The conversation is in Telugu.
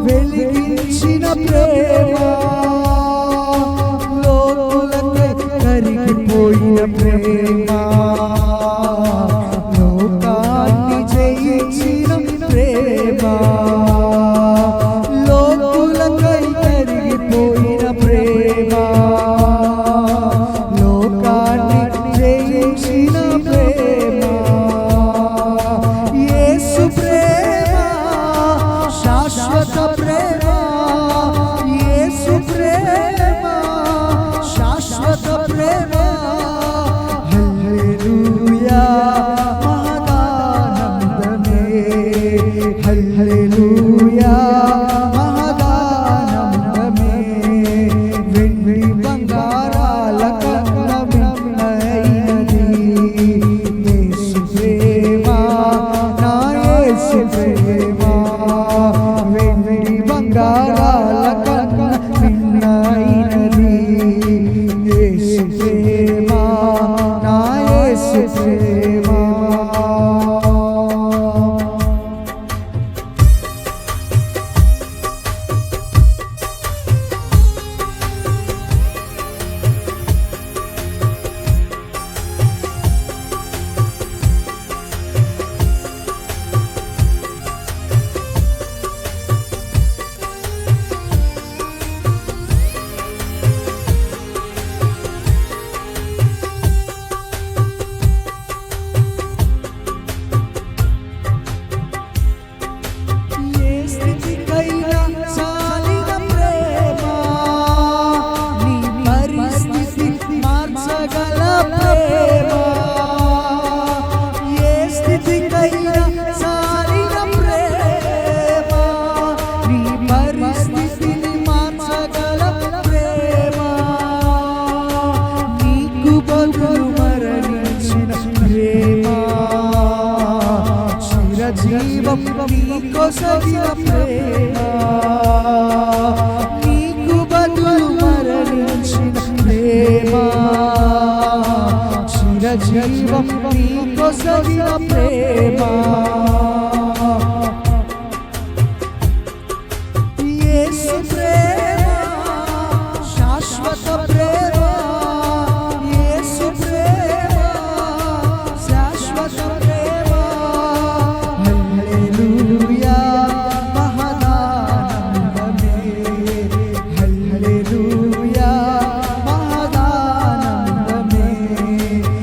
వెలిగించిన ప్రేమ, లోకులకై కరిగిపోయిన ప్రేమ, లోకాన్ని జయించిన ప్రేమ, లోకులకై కరిగిపోయిన ప్రేమ, లోకాన్ని జయించిన ప్రేమ, యేసు ప్రేమ శాశ్వత ప్రేమ, యేసు ప్రేమ శాశ్వత ప్రేమ. హల్లెలూయా మహదానందమే, హల్లెలూయా మహదానందమే. వెండి బంగారాల కన్నా మిన్నైనది యేసు ప్రేమ, నా యేసు ప్రేమ. వెండి బంగారాల కన్నా మిన్నైనది యేసు ప్రేమ, నా యేసు ప్రేమ. జీవం నీకోసగిన ప్రేమ, నీకు బదులు మరణించిన ప్రేమ, చిరజీవం నీకోసగిన ప్రేమ, యేసు ప్రేమ శాశ్వత